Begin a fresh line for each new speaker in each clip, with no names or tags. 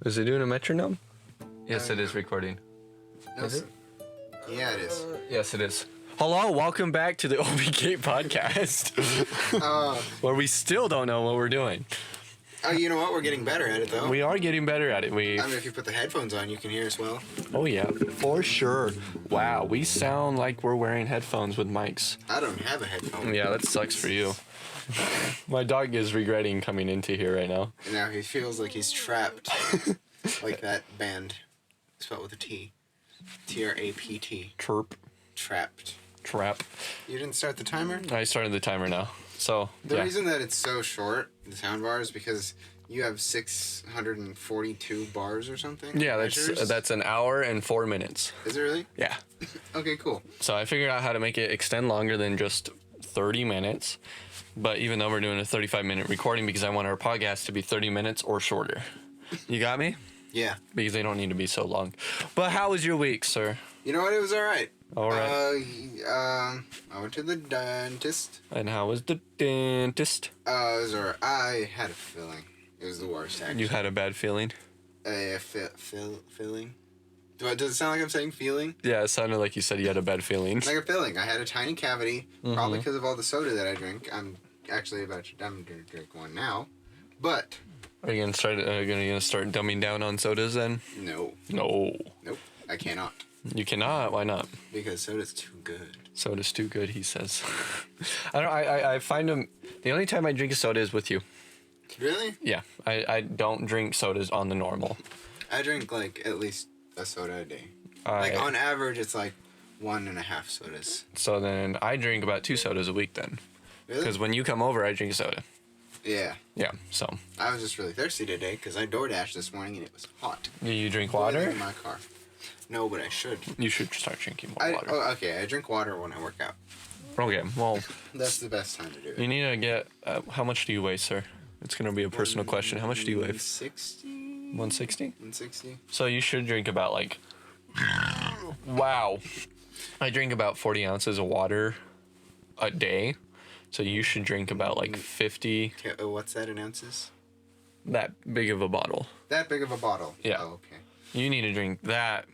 Is it doing a metronome? Yes, it is recording.
No,
Is it?
Yeah, it is.
Yes, it is. Hello, welcome back to the OpenGate podcast, where we still don't know what we're doing.
You know what? We're getting better at it, though.
We are getting better at it.
I mean, if you put the headphones on, you can hear us well.
Oh yeah, for sure. Wow, we sound like we're wearing headphones with mics.
I don't have a headphone.
Yeah, that sucks for you. My dog is regretting coming into here right now.
Now he feels like he's trapped, like that band, spelled with a T. T-R-A-P-T.
Chirp.
Trapped.
Trap.
You didn't start the timer?
I started the timer now. So,
The
yeah.
reason that it's so short, the sound bar, is because you have 642 bars or something?
Yeah,
Measures?
that's an hour and 4 minutes.
Is it really?
Yeah.
Okay, cool.
So I figured out how to make it extend longer than just 30 minutes. But even though we're doing a 35-minute recording because I want our podcast to be 30 minutes or shorter. You got me?
Yeah.
Because they don't need to be so long. But how was your week, sir?
You know what? It was all right.
All right.
I went to the dentist.
And how was the dentist?
It was all right. I had a filling. It was the worst, actually.
You had a bad feeling?
Filling? Does it sound like I'm saying feeling?
Yeah, it sounded like you said you had a bad feeling.
Like a filling. I had a tiny cavity, probably because of all the soda that I drink. I'm actually I'm going to drink one now. But...
Are you gonna start dumbing down on sodas then?
No.
No.
Nope. I cannot.
You cannot? Why not?
Because soda's too good.
Soda's too good, he says. I find them... The only time I drink a soda is with you.
Really?
Yeah. I don't drink sodas on the normal.
I drink, like, at least a soda a day. Like, on average, it's like 1.5 sodas.
So then I drink about 2 sodas a week then.
Really?
Because when you come over, I drink a soda.
Yeah.
Yeah, so.
I was just really thirsty today because I DoorDashed this morning and it was hot.
You drink
Boiling
water?
in my car. No, but I should.
You should start drinking more water.
Okay, I drink water when I work out.
Okay, well.
That's the best time to do it.
You need to get... how much do you weigh, sir? It's going to be a personal question. How much do you weigh?
160?
160?
160.
So you should drink about like... Wow. I drink about 40 ounces of water a day. So you should drink about like 50...
Okay, what's that in ounces?
That big of a bottle.
That big of a bottle?
Yeah.
Oh, okay.
You need to drink that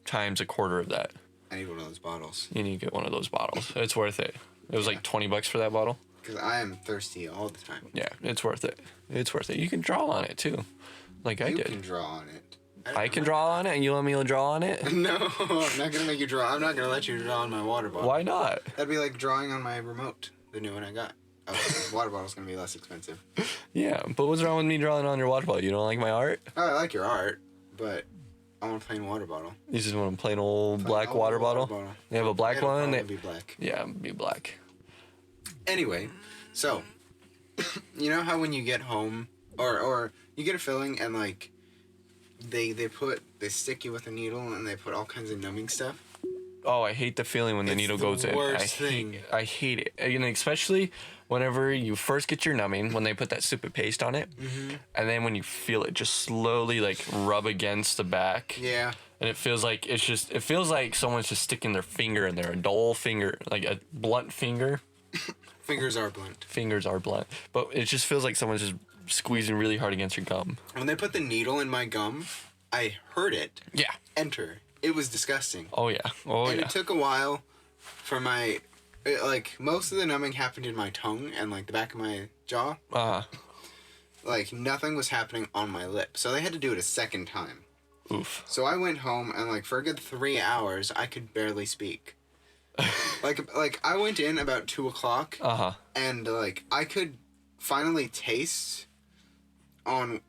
times a quarter of that.
I need one of those bottles.
You need to get one of those bottles. It's worth it. It was like $20 for that bottle.
Because I am thirsty all the time.
Yeah, it's worth it. It's worth it. You can draw on it too. Like I did.
You can draw on it.
I can draw on it and you want me to draw on it?
No, I'm not going to make you draw. I'm not going to let you draw on my water bottle.
Why not?
That'd be like drawing on my remote. The new one I got. Oh, the water bottle's going to be less expensive.
Yeah, but what's wrong with me drawing on your water bottle? You don't like my art?
Oh, I like your art, but I want a plain water bottle.
You just want a plain old black water bottle? You have a black one?
It'll be black.
Yeah, it'd be black.
Anyway, so, you know how when you get home, or you get a filling and like, they stick you with a needle and they put all kinds of numbing stuff?
Oh, I hate the feeling when the
It's
needle
the
goes in.
worst thing.
I hate it. And especially whenever you first get your numbing, when they put that stupid paste on it, and then when you feel it just slowly like rub against the back.
Yeah.
And it feels like someone's just sticking their finger in there, a dull finger, like a blunt finger.
Fingers are blunt.
Fingers are blunt. But it just feels like someone's just squeezing really hard against your gum.
When they put the needle in my gum, I heard it
Yeah.
enter. It was disgusting.
Oh, yeah. Oh,
And
yeah.
it took a while for most of the numbing happened in my tongue and like the back of my jaw.
Uh-huh.
Like nothing was happening on my lip. So they had to do it a second time.
Oof.
So I went home and like for a good 3 hours, I could barely speak. like I went in about 2:00.
Uh-huh.
And like I could finally taste on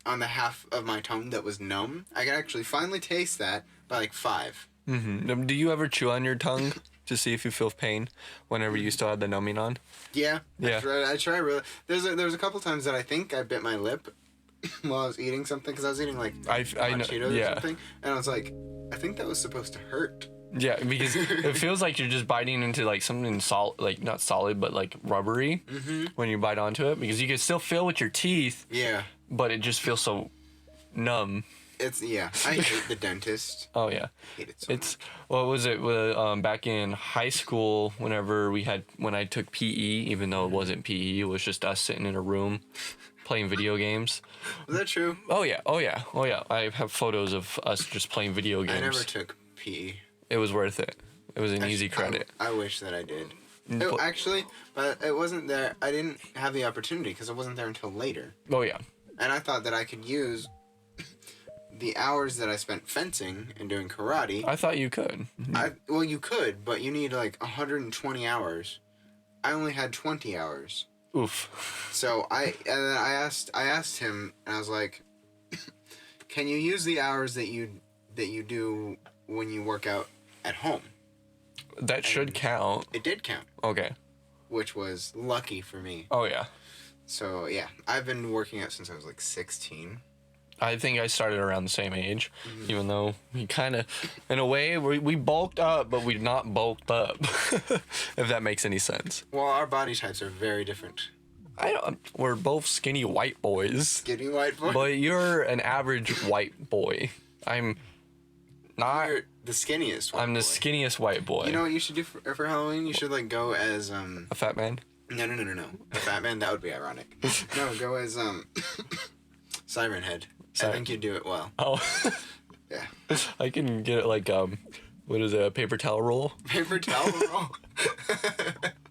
the half of my tongue that was numb. I could actually finally taste that by like 5.
Mm-hmm. Do you ever chew on your tongue to see if you feel pain whenever you still have the numbing on?
Yeah.
Yeah.
I try really. There was a couple times that I think I bit my lip while I was eating something because I was eating like
I know,
Cheetos
yeah.
or something, and I was like, I think that was supposed to hurt.
Yeah, because it feels like you're just biting into like something solid, like not solid, but like rubbery when you bite onto it, because you can still feel with your teeth.
Yeah.
But it just feels so numb.
I hate the dentist.
Oh yeah.
I hate it so much.
What was it? Back in high school, when I took PE, even though it wasn't PE, it was just us sitting in a room playing video games.
Is that true?
Oh yeah, oh yeah, oh yeah. I have photos of us just playing video games.
I never took PE.
It was worth it. It was an easy credit.
I wish that I did.
But-
Actually, but it wasn't there. I didn't have the opportunity because it wasn't there until later.
Oh yeah.
And I thought that I could use the hours that I spent fencing and doing karate.
I thought you could.
Well, you could, but you need like 120 hours. I only had 20 hours.
Oof.
So I asked him, and I was like, "Can you use the hours that you do when you work out at home?"
That should count.
It did count,
Okay.
which was lucky for me.
Oh yeah.
So yeah, I've been working out since I was like 16.
I think I started around the same age, even though we kind of, in a way, we bulked up, but we're not bulked up, if that makes any sense.
Well, our body types are very different.
We're both skinny white boys,
Skinny white boy.
but you're an average white boy. I'm not.
You're the skinniest white
I'm the
boy.
skinniest white boy.
You know what you should do for Halloween? You should like go as
A fat man?
No. A fat man, that would be ironic. No, go as Siren Head. I think you'd do it well.
Oh.
Yeah.
I can get it like, what is it, a paper towel roll?
Paper towel roll.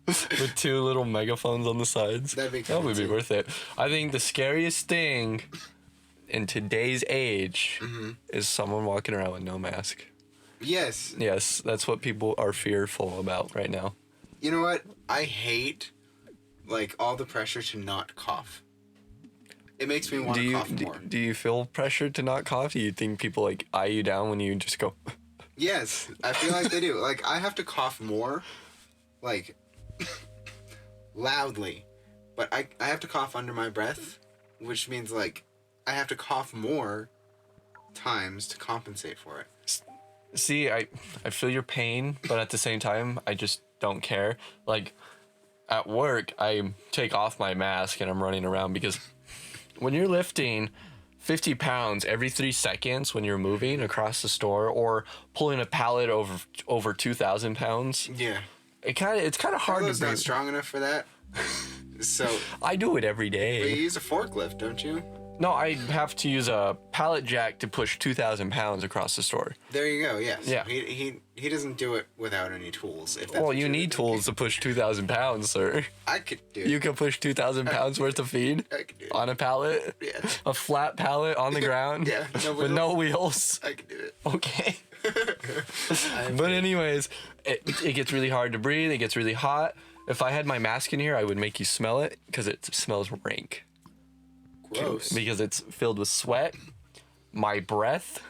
With 2 little megaphones on the sides.
That'd be
That would be
cool, too.
worth it. I think the scariest thing in today's age is someone walking around with no mask.
Yes.
Yes, that's what people are fearful about right now.
You know what? I hate like all the pressure to not cough. It makes me want to cough more.
Do you feel pressured to not cough? Do you think people like eye you down when you just go?
Yes, I feel like they do. Like I have to cough more, like loudly, but I have to cough under my breath, which means like I have to cough more times to compensate for it.
See, I feel your pain, but at the same time, I just don't care. Like at work, I take off my mask and I'm running around because when you're lifting 50 pounds every 3 seconds when you're moving across the store or pulling a pallet over 2,000 pounds,
Yeah.
it's kind of hard
Carlo's
to
not
breathe.
strong enough for that. So,
I do it every
but you
day.
use a forklift, don't you?
No, I have to use a pallet jack to push 2,000 pounds across the store.
There you go. Yes.
Yeah.
He doesn't do it without any tools. If that's
Well,
what
you
you're
need
thinking.
tools to push 2,000 pounds, sir.
I could do it.
You can push 2,000 pounds worth of feed
I could do it.
on a pallet,
Yeah.
a flat pallet on the ground,
Yeah, no
with no wheels.
I could do it.
Okay. But anyways, it gets really hard to breathe. It gets really hot. If I had my mask in here, I would make you smell it because it smells rank.
Gross.
Because it's filled with sweat, my breath,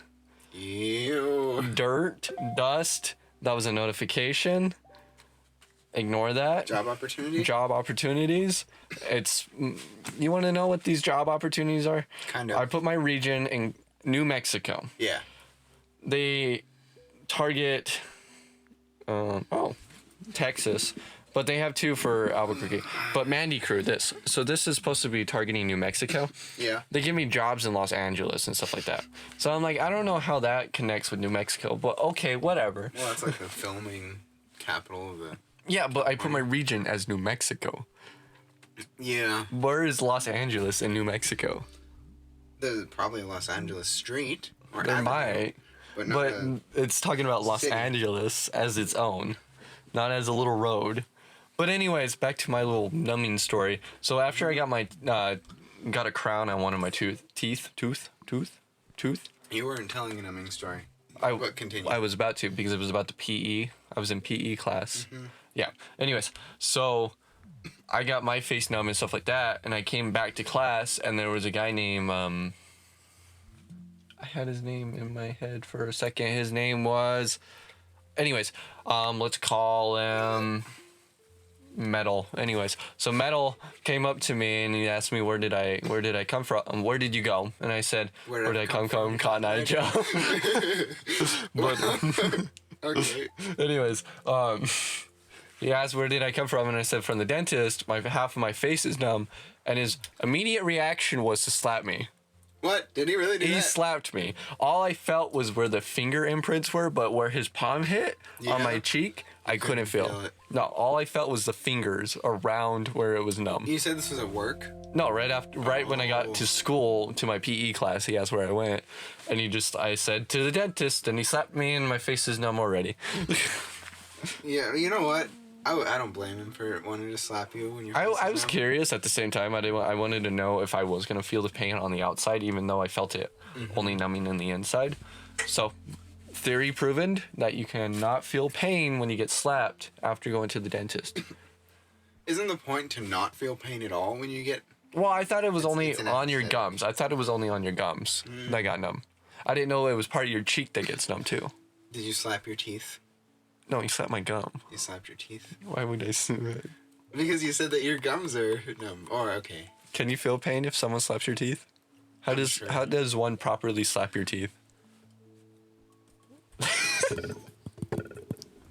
Ew.
dirt, dust. That was a notification. Ignore that.
Job opportunity?
Job opportunities. You want to know what these job opportunities are?
Kind of.
I put my region in New Mexico.
Yeah.
They target Texas, but they have 2 for Albuquerque. But Mandy Crew, this is supposed to be targeting New Mexico.
Yeah.
They give me jobs in Los Angeles and stuff like that. So I'm like, I don't know how that connects with New Mexico, but okay, whatever.
Well, that's like the filming capital of the...
Yeah, but I put my region as New Mexico.
Yeah.
Where is Los Angeles in New Mexico?
There's probably a Los Angeles street. Or
There
avenue,
might.
But not
But
a...
it's talking about Los
city.
Angeles as its own, not as a little road. But anyways, back to my little numbing story. So after I got my got a crown on one of my teeth.
You weren't telling a numbing story.
I
But continue.
I was about to because it was about the PE. I was in PE class. Yeah. Anyways, so I got my face numb and stuff like that, and I came back to class, and there was a guy named I had his name in my head for a second. His name was, anyways, let's call him Metal. Anyways, so Metal came up to me and he asked me where did I come from? Where did you go? And I said, where did I come from? Cotton Eye Joe. But
Okay.
anyways, he asked where did I come from, and I said from the dentist. Half of my face is numb, and his immediate reaction was to slap me.
What? Did he really do
He
that?
slapped me. All I felt was where the finger imprints were, but where his palm hit on my cheek, I couldn't feel
it.
No, all I felt was the fingers around where it was numb.
You said this was at work?
No, right when I got to school to my PE class, he asked where I went, and I said to the dentist, and he slapped me, and my face is numb already.
Yeah, you know what? I don't blame him for wanting to slap you when you're.
I was curious at the same time. I wanted to know if I was gonna feel the pain on the outside, even though I felt it only numbing in the inside. So, theory proven that you cannot feel pain when you get slapped after going to the dentist.
Isn't the point to not feel pain at all when you get?
Well, I thought it was only
it's an
on your
anesthetic.
gums. I thought it was only on your gums that got numb. I didn't know it was part of your cheek that gets numb too.
Did you slap your teeth?
No, he slapped my gum.
You slapped your teeth?
Why would I say that?
Because you said that your gums are numb. Or okay.
Can you feel pain if someone slaps your teeth? How does one properly slap your teeth?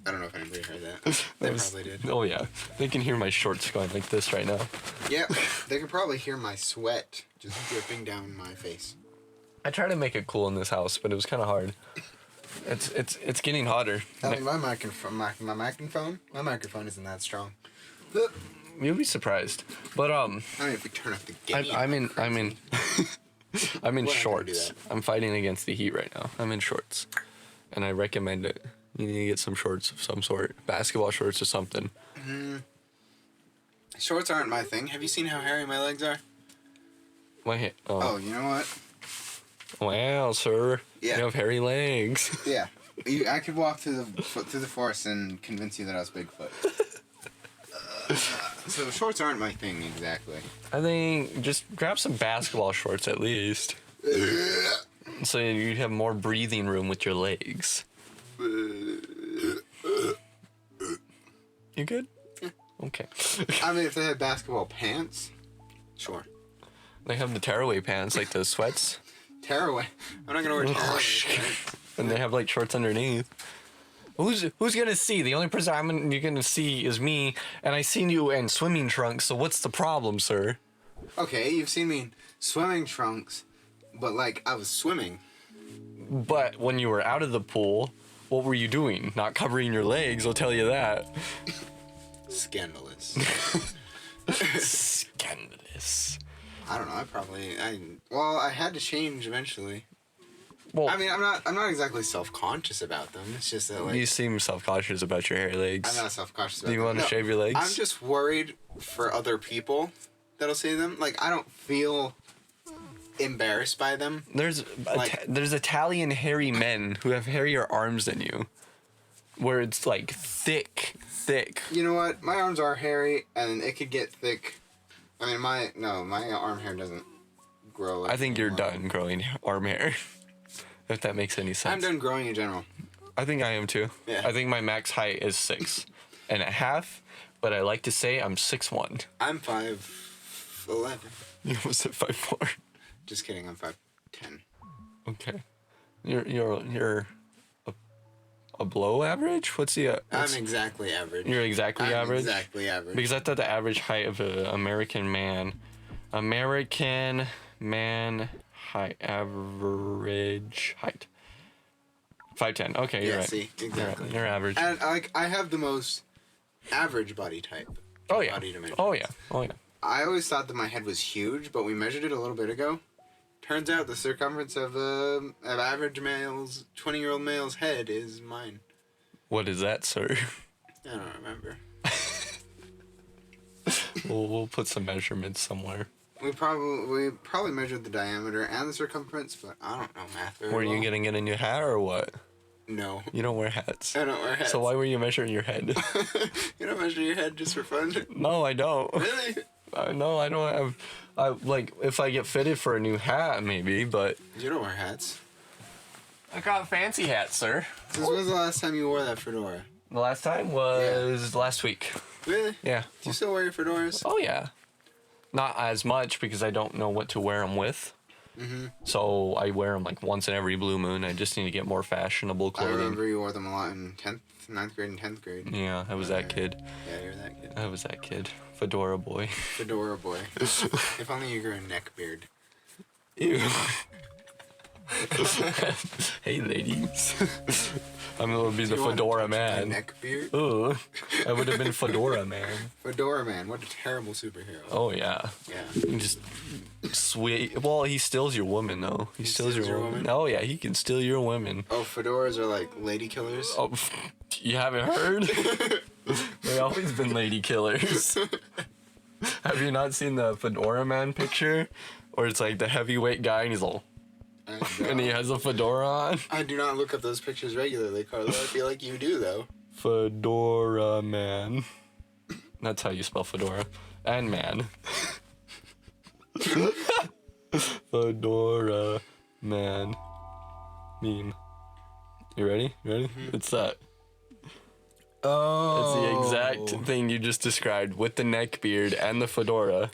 I don't know if anybody heard that. They probably did.
Oh yeah, they can hear my shorts going like this right now.
Yeah, they could probably hear my sweat just dripping down my face.
I tried to make it cool in this house, but it was kind of hard. It's getting hotter.
I mean, my microphone isn't that strong.
You'll be surprised, but
I mean, if we turn up the gain.
I'm in
We're not gonna do
shorts.
that.
I'm fighting against the heat right now. I'm in shorts, and I recommend it. You need to get some shorts of some sort, basketball shorts or something.
Shorts aren't my thing. Have you seen how hairy my legs are?
My
Oh, you know what?
Wow, sir.
Yeah.
You have hairy legs.
Yeah, I could walk through the forest and convince you that I was Bigfoot. So shorts aren't my thing exactly.
I think just grab some basketball shorts at least, so you have more breathing room with your legs. You good?
Yeah.
Okay.
I mean, if they had basketball pants, sure.
They have the tearaway pants, like the sweats,
Tearaway. I'm not gonna wear tearaway.
and they have like shorts underneath. Who's gonna see? The only person you're gonna see is me, and I seen you in swimming trunks. So what's the problem, sir?
Okay, you've seen me in swimming trunks, but like I was swimming.
But when you were out of the pool, what were you doing? Not covering your legs, I'll tell you that.
Scandalous.
Scandalous.
I don't know. I had to change eventually.
Well,
I mean, I'm not exactly self-conscious about them. It's just that like
you seem self-conscious about your hairy legs.
I'm not self-conscious about
Do you
them.
want to
No,
shave your legs?
I'm just worried for other people that'll see them. Like I don't feel embarrassed by them.
There's Italian hairy men who have hairier arms than you, where it's like thick.
You know what? My arms are hairy, and it could get thick. I mean, my arm hair doesn't grow.
I think you're done growing arm hair. If that makes any sense.
I'm done growing in general.
I think I am too.
Yeah.
I think my max height is 6.5, but I like to say I'm 6'1".
I'm 5'11".
You almost said 5'4".
Just kidding. I'm 5'10".
Okay. You're a below average? What's the
I'm exactly average.
You're exactly
I'm
average?
Exactly average.
Because I thought the average height of an American man height, average height, 5'10". Okay, you're right.
See, exactly.
You're average.
And I have the most average body type.
Oh yeah.
Body dimensions.
Oh yeah. Oh yeah.
I always thought that my head was huge, but we measured it a little bit ago. Turns out the circumference of average male's 20-year-old male's head is mine.
What is that, sir?
I don't remember.
We'll put some measurements somewhere.
We probably measured the diameter and the circumference, but I don't know math very
Were
well.
you gonna get a new hat or what?
No.
You don't wear hats.
I don't wear hats.
So why were you measuring your head?
You don't measure your head just for fun?
No, I don't.
Really?
No, I don't have. If I get fitted for a new hat, maybe, but
You don't wear hats.
I got fancy hats, sir.
Since when was the last time you wore that fedora?
The last time was last week.
Really?
Yeah.
Do you still wear your fedoras?
Oh yeah. Not as much because I don't know what to wear them with.
Mm-hmm.
So I wear them like once in every blue moon. I just need to get more fashionable
I
clothing.
remember you wore them a lot in 9th grade and 10th grade.
Yeah, I was that kid.
Yeah, you're that kid.
I was that kid. Fedora boy.
Fedora boy. If only you grew a neck beard.
Ew. Hey, ladies. I'm gonna be the
You wanna
Fedora
touch my
Man.
neck beard?
Ooh, I would have been Fedora Man.
Fedora Man, what a terrible superhero.
Oh yeah.
Yeah.
He just sweet. Well, he steals your woman though. He steals your woman. Oh yeah, he can steal your women.
Oh, fedoras are like lady killers?
Oh, you haven't heard? They've always been lady killers. Have you not seen the Fedora Man picture? Where it's like the heavyweight guy and he's all, and he has a fedora on.
I do not look up those pictures regularly, Carlo. I feel like you do, though.
Fedora Man. That's how you spell fedora. And man. Fedora Man. Meme. You ready? You ready? It's that.
Oh.
It's the exact thing you just described with the neck beard and the fedora.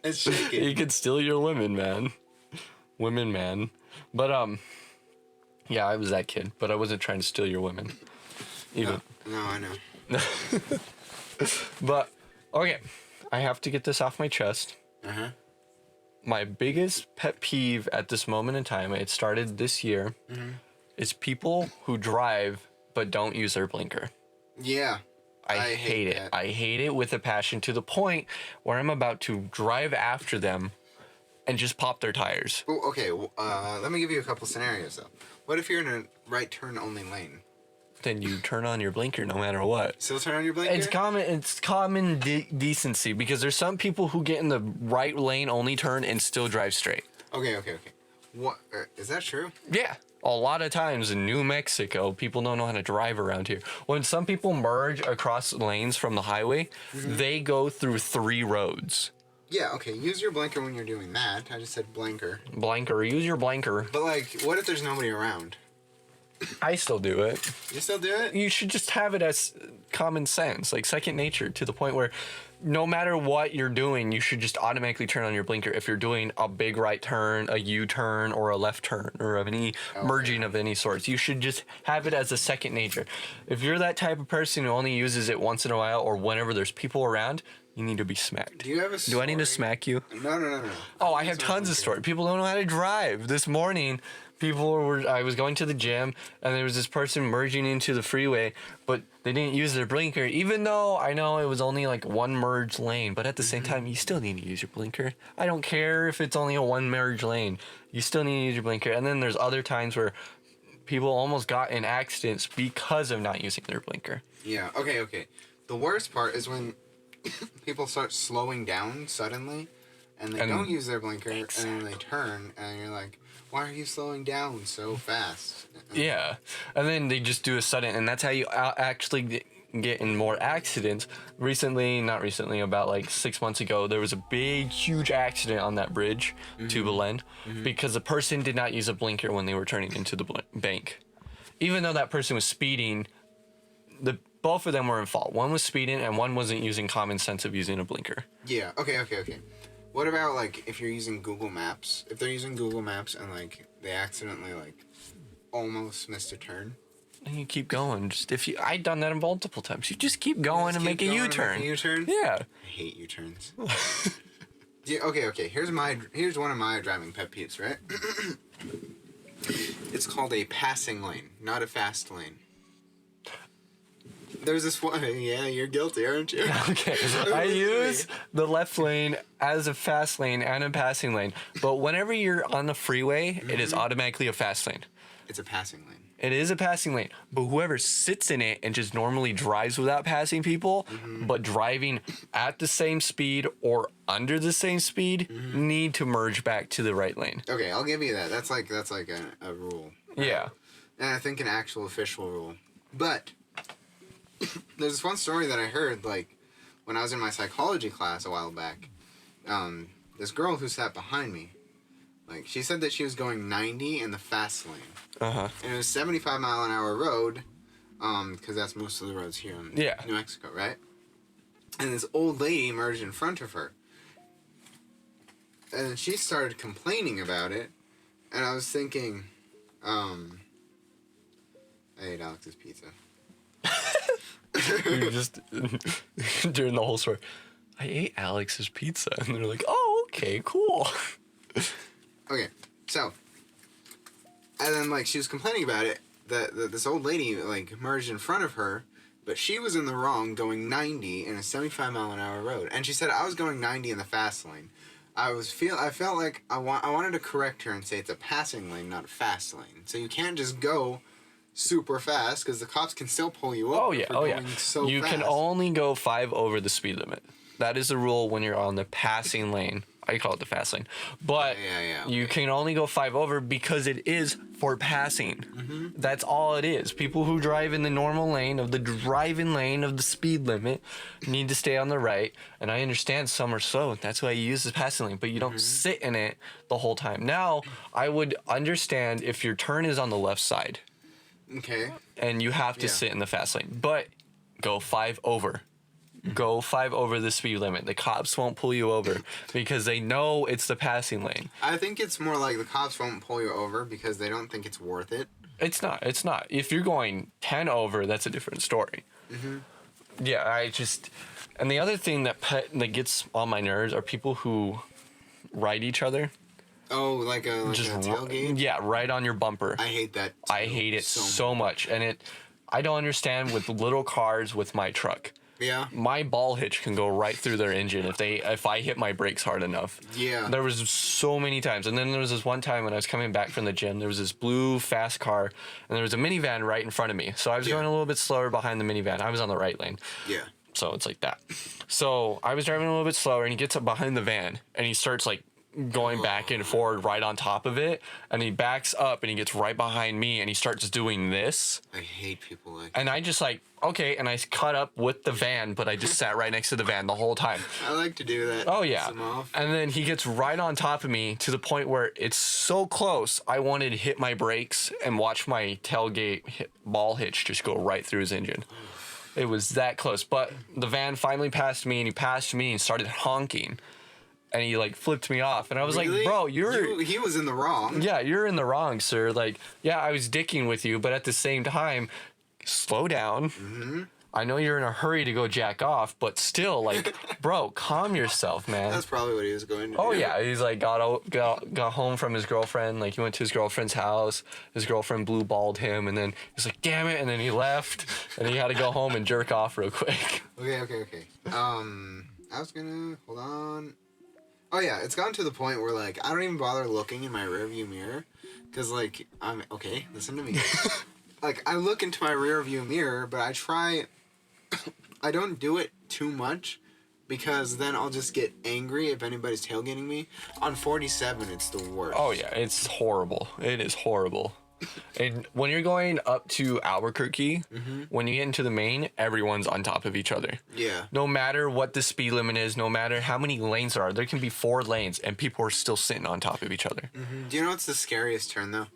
It's shaking.
He could steal your women, man. Women, man. But, yeah, I was that kid, but I wasn't trying to steal your women. Even.
No, I know.
But, okay, I have to get this off my chest.
Uh-huh.
My biggest pet peeve at this moment in time, it started this year, is people who drive but don't use their blinker.
Yeah.
I hate it.
that.
I hate it with a passion to the point where I'm about to drive after them and just pop their tires.
Well, okay, let me give you a couple scenarios, though. What if you're in a right turn only lane?
Then you turn on your blinker no matter what.
Still turn on your blinker?
It's common decency because there's some people who get in the right lane only turn and still drive straight.
Okay. What, is that true?
Yeah. A lot of times in New Mexico, people don't know how to drive around here. When some people merge across lanes from the highway, they go through 3 roads.
Yeah, okay, use your blinker when you're doing that. I just said blinker.
Blinker, use your blinker.
But, like, what if there's nobody around?
I still do it.
You still do it?
You should just have it as common sense, like second nature, to the point where no matter what you're doing, you should just automatically turn on your blinker if you're doing a big right turn, a U-turn, or a left turn, or of any merging of any sorts. You should just have it as a second nature. If you're that type of person who only uses it once in a while or whenever there's people around, you need to be smacked.
Do you have a story?
Do I need to smack you?
No.
Oh, I have tons of stories. People don't know how to drive. This morning, I was going to the gym, and there was this person merging into the freeway, but they didn't use their blinker, even though I know it was only like one merge lane. But at the same time, you still need to use your blinker. I don't care if it's only a one merge lane. You still need to use your blinker. And then there's other times where people almost got in accidents because of not using their blinker.
Yeah, okay. The worst part is when people start slowing down suddenly, and they don't use their blinker, and then they turn, and you're like, why are you slowing down so fast?
Yeah, and then they just do a sudden, and that's how you actually get in more accidents. Not recently, about like 6 months ago, there was a big, huge accident on that bridge to Belen because a person did not use a blinker when they were turning into the bank. Even though that person was speeding, both of them were in fault. One was speeding, and one wasn't using common sense of using a blinker.
Yeah, okay. What about, like, if you're using Google Maps? If they're using Google Maps and, like, they accidentally, like, almost missed a turn?
And you keep going. I've done that multiple times. You just keep going and make a U-turn.
U-turn?
Yeah.
I hate U-turns. Yeah, okay. Here's one of my driving pet peeves, right? It's called a passing lane, not a fast lane. There's this one. Yeah, you're guilty, aren't you?
Okay. I use the left lane as a fast lane and a passing lane. But whenever you're on the freeway, it is automatically a fast lane.
It's a passing lane.
It is a passing lane. But whoever sits in it and just normally drives without passing people, but driving at the same speed or under the same speed, need to merge back to the right lane.
Okay, I'll give you that. That's like a rule. Right?
Yeah.
And I think an actual official rule. But there's this one story that I heard, like, when I was in my psychology class a while back. This girl who sat behind me, like, she said that she was going 90 in the fast lane.
Uh-huh.
And it was 75-mile-an-hour road, because that's most of the roads here in New Mexico, right? And this old lady emerged in front of her. And she started complaining about it, and I was thinking, I ate Alex's pizza.
You're just during the whole story. I ate Alex's pizza, and they're like, "Oh, okay, cool."
Okay, so, and then, like, she was complaining about it, that this old lady, like, merged in front of her, but she was in the wrong going 90 in a 75-mile-an-hour road. And she said, I was going 90 in the fast lane. I felt like I wanted to correct her and say it's a passing lane, not a fast lane. So you can't just go super fast, because the cops can still pull you over for going so
you
fast.
can only go 5 over the speed limit. That is the rule when you're on the passing lane. I call it the fast lane. But you can only go 5 over because it is for passing.
Mm-hmm.
That's all it is. People who drive in the normal lane of the driving lane of the speed limit need to stay on the right. And I understand some are slow. That's why you use the passing lane. But you don't sit in it the whole time. Now, I would understand if your turn is on the left side.
Okay.
And you have to sit in the fast lane. But go 5 over. Go 5 over the speed limit. The cops won't pull you over because they know it's the passing lane.
I think it's more like the cops won't pull you over because they don't think it's worth it.
It's not. It's not. If you're going 10 over, that's a different story. Mm-hmm. Yeah, and the other thing that gets on my nerves are people who ride each other.
Oh, like a tailgate?
Yeah, right on your bumper.
I hate that too,
I hate it so much. And I don't understand with little cars with my truck.
Yeah.
My ball hitch can go right through their engine if I hit my brakes hard enough.
Yeah.
There was so many times. And then there was this one time when I was coming back from the gym, there was this blue fast car and there was a minivan right in front of me. So I was going a little bit slower behind the minivan. I was on the right lane.
Yeah.
So it's like that. So I was driving a little bit slower and he gets up behind the van and he starts like going back and forward right on top of it, and he backs up and he gets right behind me and he starts doing this.
I hate people like
that. And I just like, okay, and I caught up with the van, but I just sat right next to the van the whole time.
I like to do that.
Oh yeah. And then he gets right on top of me to the point where it's so close I wanted to hit my brakes and watch my tailgate ball hitch just go right through his engine. It was that close. But the van finally passed me and he passed me and started honking. And he like flipped me off, and I was like, "Bro,
he was in the wrong."
Yeah, you're in the wrong, sir. Like, yeah, I was dicking with you, but at the same time, slow down. Mm-hmm. I know you're in a hurry to go jack off, but still, like, bro, calm yourself, man.
That's probably what he was going to do.
Oh yeah, he's like got home from his girlfriend. Like he went to his girlfriend's house. His girlfriend blue balled him, and then he's like, "Damn it!" And then he left, and he had to go home and jerk off real quick.
Okay. I was gonna hold on. Oh yeah, it's gotten to the point where like I don't even bother looking in my rearview mirror, cause like listen to me. Like I look into my rearview mirror, but I don't do it too much, because then I'll just get angry if anybody's tailgating me. On 47, it's the worst.
Oh yeah, it's horrible. It is horrible. And when you're going up to Albuquerque, when you get into the main, everyone's on top of each other.
Yeah.
No matter what the speed limit is, no matter how many lanes there are, there can be 4 lanes and people are still sitting on top of each other.
Mm-hmm. Do you know what's the scariest turn though?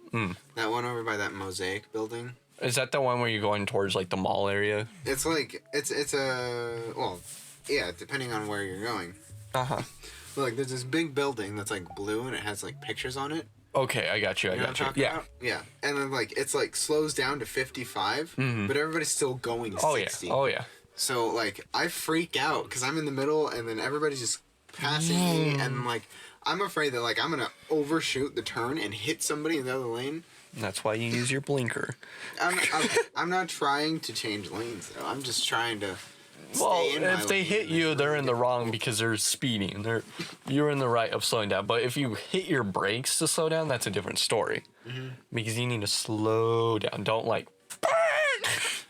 That one over by that Mosaic building.
Is that the one where you're going towards like the mall area?
It's like it's depending on where you're going.
Uh-huh.
But like there's this big building that's like blue and it has like pictures on it.
Okay, I got you. Yeah.
About? Yeah. And then like it's like slows down to 55, but everybody's still going 60.
Oh yeah.
So like I freak out because I'm in the middle and then everybody's just passing me, and like I'm afraid that like I'm gonna overshoot the turn and hit somebody in the other lane.
That's why you use your blinker.
I'm not trying to change lanes though. I'm just trying to.
Well, if they hit you, they're in the wrong because they're speeding. You're in the right of slowing down. But if you hit your brakes to slow down, that's a different story. Because you need to slow down. Don't like.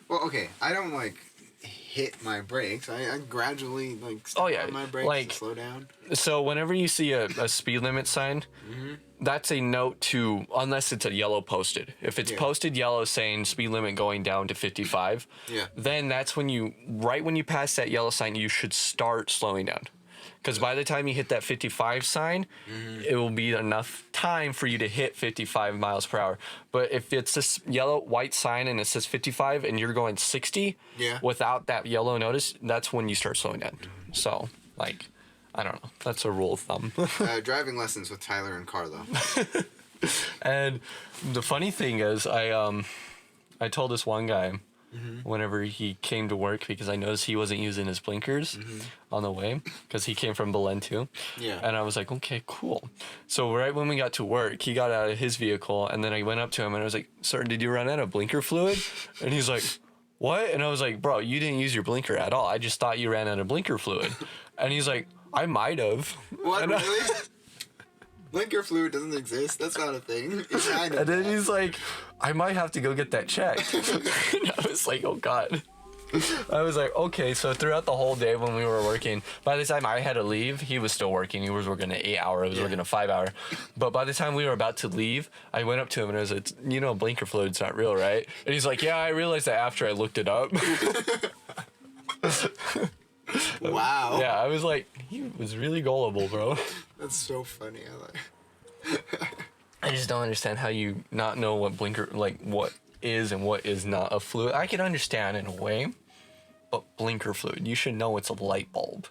Well, okay. I don't like hit my brakes. I gradually like step on my brakes
like,
to slow down.
So whenever you see a speed limit sign, that's a note to, unless it's a yellow posted. If it's posted yellow saying speed limit going down to 55, then that's when right when you pass that yellow sign, you should start slowing down. Because by the time you hit that 55 sign, it will be enough time for you to hit 55 miles per hour. But if it's this white sign and it says 55 and you're going 60 without that yellow notice, that's when you start slowing down. So, like, I don't know. That's a rule of thumb.
Driving lessons with Tyler and Carlo.
And the funny thing is, I told this one guy, whenever he came to work because I noticed he wasn't using his blinkers on the way because he came from Belen too.
Yeah.
And I was like, okay, cool. So right when we got to work, he got out of his vehicle and then I went up to him and I was like, sir, did you run out of blinker fluid? And he's like, what? And I was like, bro, you didn't use your blinker at all. I just thought you ran out of blinker fluid. And he's like, I might have.
What,
and
really? Blinker fluid doesn't exist. That's not a thing.
And then he's like, I might have to go get that checked. And I was like, oh God. I was like, okay. So throughout the whole day when we were working, by the time I had to leave, he was still working. He was working an 8 hour. I was working a 5 hour. But by the time we were about to leave, I went up to him and I was like, you know, blinker fluid's not real, right? And he's like, yeah, I realized that after I looked it up.
Wow.
Yeah, I was like, he was really gullible, bro.
That's so funny.
I just don't understand how you not know what blinker, like what is and what is not a fluid. I can understand in a way, but blinker fluid, you should know it's a light bulb.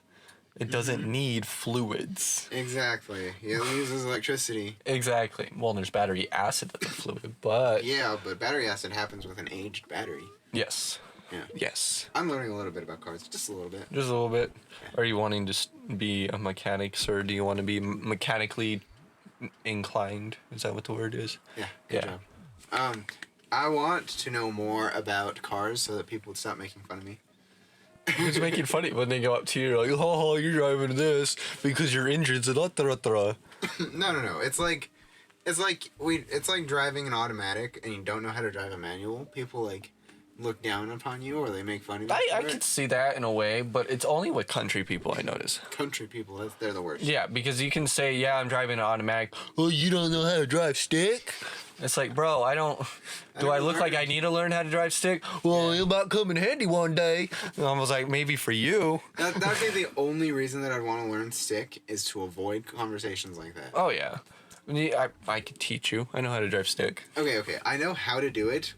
It doesn't need fluids.
Exactly. It uses electricity.
Exactly. Well, there's battery acid that's a fluid, but...
Yeah, but battery acid happens with an aged battery.
Yes.
Yeah.
Yes.
I'm learning a little bit about cars. Just a little bit.
Just a little bit. Are you wanting to be a mechanic, sir? Do you want to be mechanically inclined? Is that what the word is?
Yeah. Good job. I want to know more about cars so that people would stop making fun of me.
Who's making funny when they go up to you like, oh, you're driving this because your engine's a da-da-da-da.
No. It's like driving an automatic and you don't know how to drive a manual. People like look down upon you or they make fun of you.
I could see that in a way, but it's only with country people I notice.
Country people, they're the worst.
Yeah, because you can say, yeah, I'm driving an automatic. Oh, you don't know how to drive stick? It's like, bro, do I look like I need to learn how to drive stick? Well, it might come in handy one day. And I was like, maybe for you.
That would be the only reason that I'd want to learn stick is to avoid conversations like that.
Oh, yeah. I could teach you. I know how to drive stick.
Okay. I know how to do it.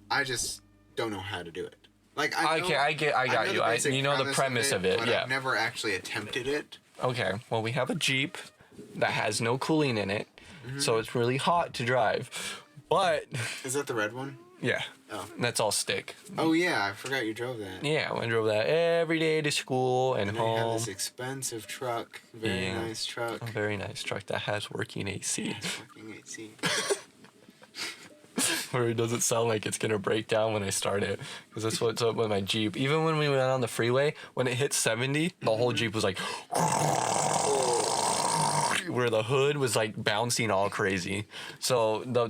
I just don't know how to do it. Like I
got you. You know the premise of it.
But
Yeah.
I've never actually attempted it.
Okay. Well, we have a Jeep that has no cooling in it, so it's really hot to drive. But
is that the red one?
Yeah.
Oh.
That's all stick.
Oh yeah, I forgot you drove that.
Yeah, I drove that every day to school and home.
You have this expensive truck, very nice truck.
A very nice truck that has working AC.
Working AC.
Where it doesn't sound like it's gonna break down when I start it, because that's what's up with my Jeep. Even when we went on the freeway, when it hit 70, the whole Jeep was like, where the hood was like bouncing all crazy. So the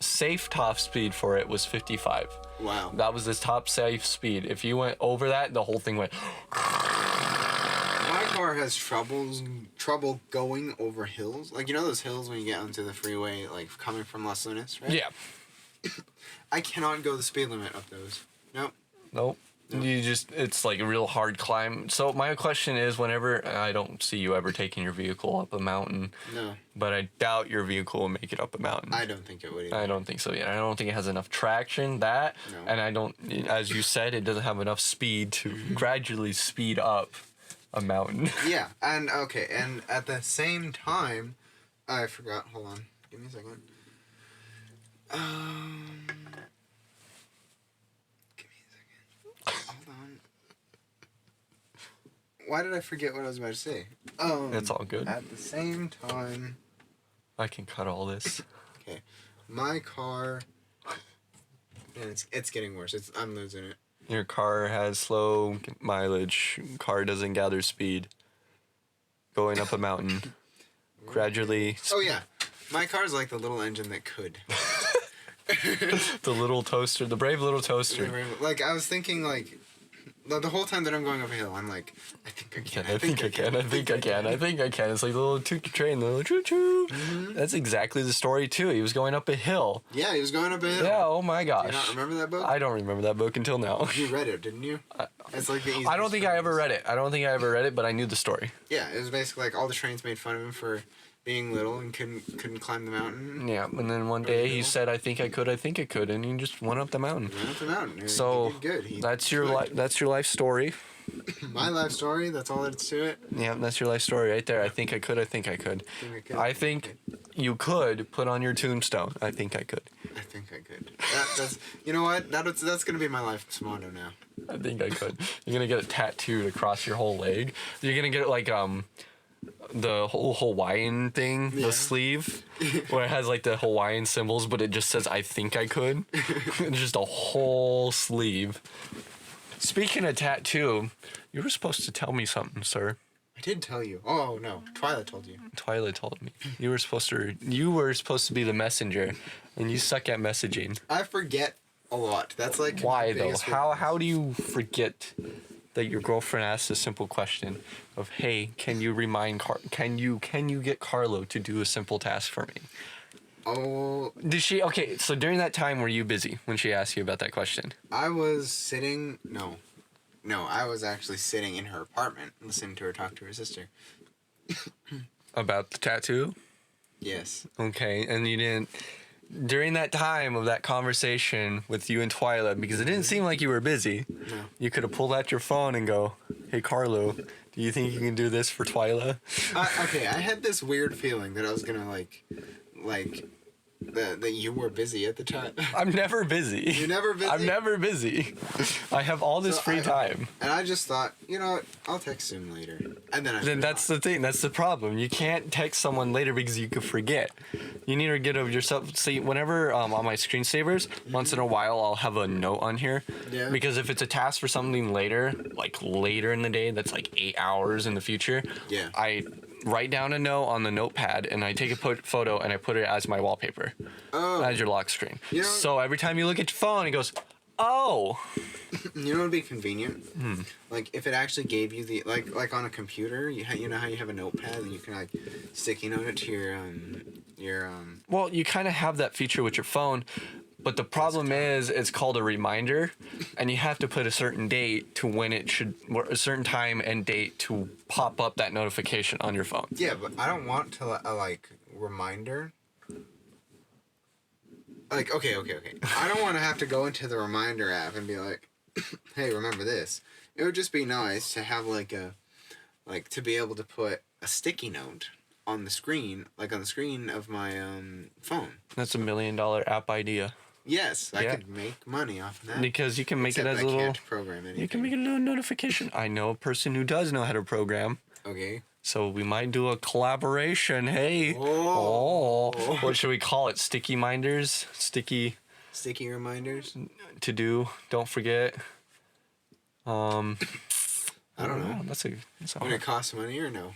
safe top speed for it was 55.
Wow.
That was the top safe speed. If you went over that, the whole thing went.
My car has trouble going over hills. Like, you know those hills when you get onto the freeway, like coming from Las Lunas, right?
Yeah.
I cannot go the speed limit up those. Nope.
Nope. It's like a real hard climb. So my question is, whenever, I don't see you ever taking your vehicle up a mountain.
No.
But I doubt your vehicle will make it up a mountain.
I don't think it would either.
I don't think so, yeah. I don't think it has enough traction,
No.
And I don't, as you said, it doesn't have enough speed to gradually speed up a mountain.
Yeah, and at the same time, I forgot, hold on, give me a second. Give me a second. Hold on. Why did I forget what I was about to say?
It's all good.
At the same time...
I can cut all this.
Okay. My car... And it's getting worse. I'm losing it.
Your car has slow mileage. Car doesn't gather speed. Going up a mountain. Gradually.
Oh, yeah. My car's like the little engine that could.
The little toaster. The brave little toaster.
Like, I was thinking, like... The whole time that I'm going up a hill, I'm like, I think I can.
I think I can. It's like the little train, the little choo-choo. Mm-hmm. That's exactly the story, too. He was going up a hill.
Yeah, he was going up a hill.
Yeah, oh my gosh.
Do you not remember that book?
I don't remember that book until now.
You read it, didn't you? It's like the
I don't think I ever read it. But I knew the story.
Yeah, it was basically like all the trains made fun of him for being little and couldn't climb the mountain.
Yeah, and then one day he said, I think I could, and he just went up the mountain.
He went up the mountain.
So
he did good.
That's your life story.
My life story, that's all that's to it.
Yeah, that's your life story right there. I think I could. I think you could put on your tombstone. I think I could.
I think I could. That's you know what? That's gonna be my life's motto now.
I think I could. You're gonna get it tattooed across your whole leg. You're gonna get it like the whole Hawaiian thing,
Yeah.
the sleeve, where it has like the Hawaiian symbols, but it just says "I think I could." It's just a whole sleeve. Speaking of tattoo, you were supposed to tell me something, sir.
I did tell you. Oh no, Twyla told you.
Twyla told me you were supposed to be the messenger, and you suck at messaging.
I forget a lot. That's like
Why
my
though?
biggest
How do you forget that your girlfriend asked a simple question of, "Hey, can you remind can you get Carlo to do a simple task for me?"
Oh,
Did she? Okay, so during that time, were you busy when she asked you about that question?
I was sitting. No, I was actually sitting in her apartment listening to her talk to her sister.
About the tattoo?
Yes.
Okay, and you didn't. During that time of that conversation with you and Twyla, because it didn't seem like you were busy,
No.
you could have pulled out your phone and go, "Hey, Carlo, do you think you can do this for Twyla?"
Okay, I had this weird feeling that I was gonna like that you were busy at the time.
I'm never busy.
You're never busy?
I'm never busy. I have all this free time.
And I just thought, you know what? I'll text him later. And then
Then that's the thing. That's the problem. You can't text someone later because you could forget. You need to get over yourself. See, whenever on my screensavers, once in a while, I'll have a note on here.
Yeah.
Because if it's a task for something later, like later in the day, that's like 8 hours in the future.
Yeah.
I write down a note on the notepad and I take a photo and I put it as my wallpaper.
Oh.
As your lock screen.
You know-
So every time you look at your phone, it goes, "Oh."
You know what would be convenient? Like if it actually gave you the like on a computer, you know how you have a notepad and you can like sticky note it to your
Well, you kind of have that feature with your phone, but the problem is it's called a reminder, and you have to put a certain date to when it should, or a certain time and date to pop up that notification on your phone.
Yeah, but I don't want to like reminder. Like okay. I don't want to have to go into the reminder app and be like, "Hey, remember this." It would just be nice to have to be able to put a sticky note on the screen, like on the screen of my phone.
That's $1 million app idea.
Yes, I
Yeah.
could make money off of that.
Because you can make
Except
it as
I
a little.
can't program anything.
You can make it a little notification. I know a person who does know how to program.
Okay.
So we might do a collaboration. Hey.
Oh.
What should we call it? Sticky minders? Sticky
Sticky reminders.
to do. Don't forget.
I don't know.
That's a
Would it cost money or no?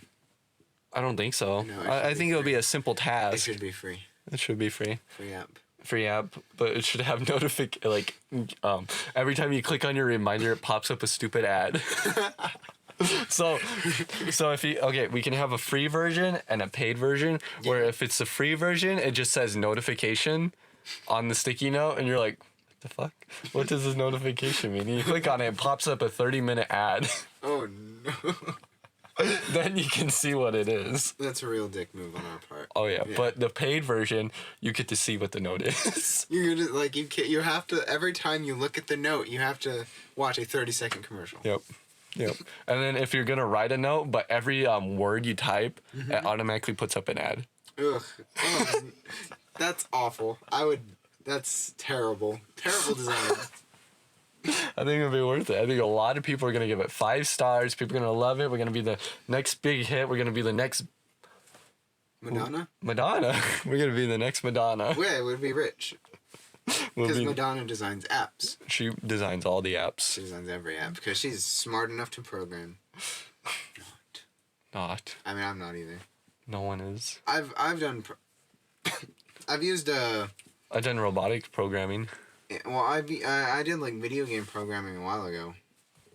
I don't think so.
No, it should
I
be
think it would be
free.
a simple
It
task.
should be free.
It should be free.
Free app.
Free app, but it should have every time you click on your reminder, it pops up a stupid ad. So if we can have a free version and a paid version, where if it's the free version, it just says notification on the sticky note, and you're like, "What the fuck? What does this notification mean?" And you click on it, it pops up a 30-minute ad.
Oh no.
Then you can see what it is.
That's a real dick move on our part.
Oh yeah, but the paid version, you get to see what the note is.
You're just like you have to every time you look at the note, you have to watch a 30-second commercial.
Yep. And then if you're gonna write a note, but every word you type, it automatically puts up an ad.
Ugh. Oh, that's awful. That's terrible. Terrible design.
I think it'll be worth it. I think a lot of people are gonna give it 5 stars. People are gonna love it. We're gonna be the next big hit. We're gonna be the next
Madonna?
Madonna. We're gonna be the next Madonna.
Yeah, it would be rich.
We'll
Because
be-
Madonna designs apps.
she designs all the apps.
She designs every app because she's smart enough to program.
Not.
I mean, I'm not either.
No one is.
I've done. I've used
I've done robotic programming.
well, I did like video game programming a while ago,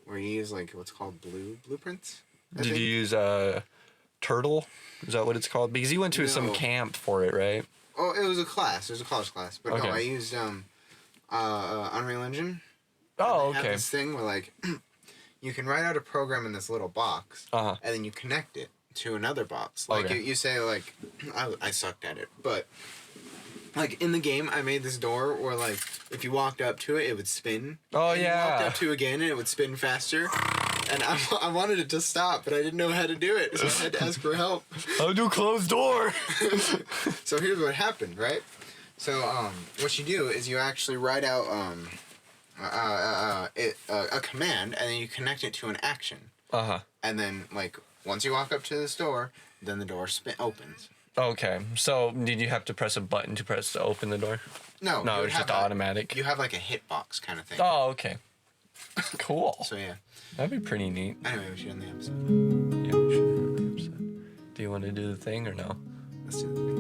where you use like what's called blueprints. I
Did
think.
you use Turtle? Is that what it's called? Because you went to some
No.
camp for it, right?
Oh, it was a class. It was a college class, but
Okay.
no, I used Unreal Engine.
Oh,
They have
okay.
this thing where like you can write out a program in this little box,
Uh-huh.
and then you connect it to another box. Like
Okay.
you say like I sucked at it, but like in the game I made this door where like if you walked up to it, it would spin.
Oh,
and You walked
yeah.
up to it again and it would spin faster. And I wanted it to stop, but I didn't know how to do it, so I had to ask for help.
I'll do closed door.
So here's what happened, right? So what you do is you actually write out a command, and then you connect it to an action. And then like once you walk up to the door, then the door opens.
Okay. So did you have to press a button to open the door?
No.
No, it's just automatic.
You have like a hitbox kind of thing.
Oh, okay. Cool.
So yeah.
That'd be pretty neat.
Anyway, we should end the episode.
Yeah, we should end the episode. Do you want to do the thing or no?
Let's do the thing.